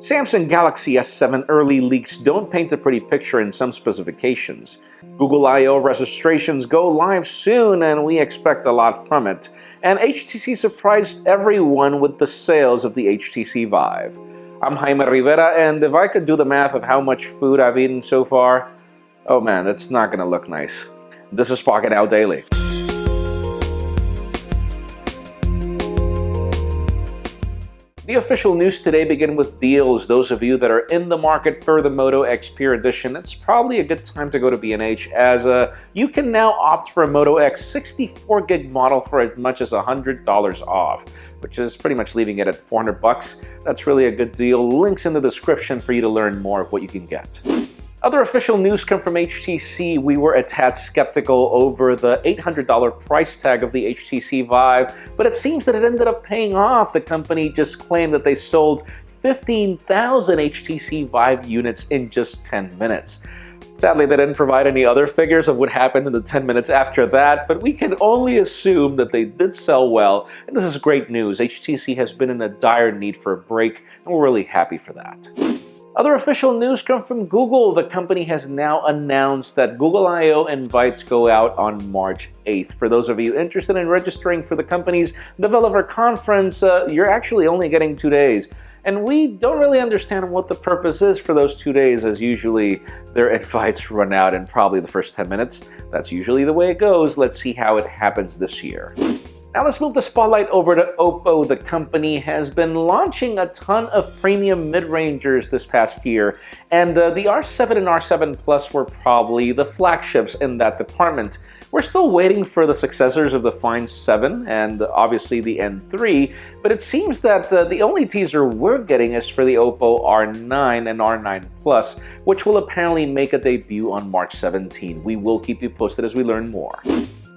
Samsung Galaxy S7 early leaks don't paint a pretty picture in some specifications. Google I/O registrations go live soon and we expect a lot from it. And HTC surprised everyone with the sales of the HTC Vive. I'm Jaime Rivera, and if I could do the math of how much food I've eaten so far, oh man, that's not gonna look nice. This is Pocketnow Daily. The official news today begin with deals. Those of you that are in the market for the Moto X Pure Edition, it's probably a good time to go to B&H as you can now opt for a Moto X 64 gig model for as much as $100 off, which is pretty much leaving it at $400. That's really a good deal. Links in the description for you to learn more of what you can get. Other official news come from HTC. We were a tad skeptical over the $800 price tag of the HTC Vive, but it seems that it ended up paying off. The company just claimed that they sold 15,000 HTC Vive units in just 10 minutes. Sadly, they didn't provide any other figures of what happened in the 10 minutes after that, but we can only assume that they did sell well, and this is great news. HTC has been in a dire need for a break, and we're really happy for that. Other official news come from Google. The company has now announced that Google I/O invites go out on March 8th. For those of you interested in registering for the company's developer conference, you're actually only getting 2 days. And we don't really understand what the purpose is for those 2 days, as usually their invites run out in probably the first 10 minutes. That's usually the way it goes. Let's see how it happens this year. Now let's move the spotlight over to Oppo. The company has been launching a ton of premium mid-rangers this past year, and the R7 and R7 Plus were probably the flagships in that department. We're still waiting for the successors of the Find 7 and obviously the N3, but it seems that the only teaser we're getting is for the Oppo R9 and R9 Plus, which will apparently make a debut on March 17. We will keep you posted as we learn more.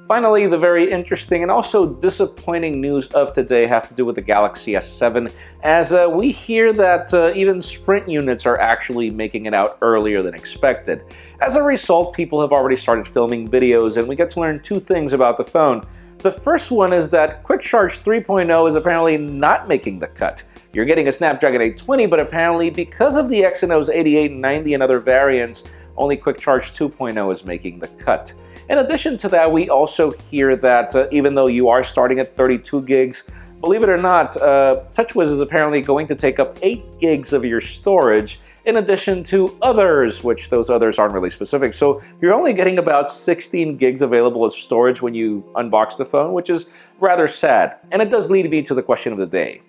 Finally, the very interesting and also disappointing news of today have to do with the Galaxy S7, as we hear that even Sprint units are actually making it out earlier than expected. As a result, people have already started filming videos, and we get to learn two things about the phone. The first one is that Quick Charge 3.0 is apparently not making the cut. You're getting a Snapdragon 820, but apparently because of the Exynos 8890 and other variants, only Quick Charge 2.0 is making the cut. In addition to that, we also hear that even though you are starting at 32 gigs, believe it or not, TouchWiz is apparently going to take up 8 gigs of your storage in addition to others, which those others aren't really specific. So you're only getting about 16 gigs available as storage when you unbox the phone, which is rather sad. And it does lead me to the question of the day.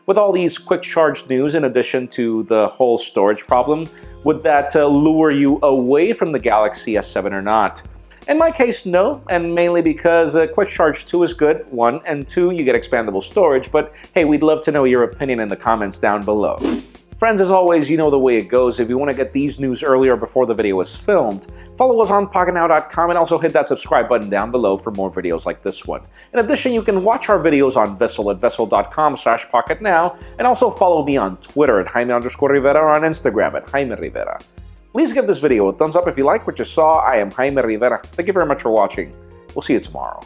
With all these quick charge news in addition to the whole storage problem, would that lure you away from the Galaxy S7 or not? In my case, no, and mainly because Quick Charge 2 is good, 1, and 2, you get expandable storage, but hey, we'd love to know your opinion in the comments down below. Friends, as always, you know the way it goes. If you want to get these news earlier before the video is filmed, follow us on Pocketnow.com and also hit that subscribe button down below for more videos like this one. In addition, you can watch our videos on Vessel at vessel.com/pocketnow, and also follow me on Twitter at Jaime_Rivera or on Instagram at Jaime Rivera. Please give this video a thumbs up if you like what you saw. I am Jaime Rivera. Thank you very much for watching. We'll see you tomorrow.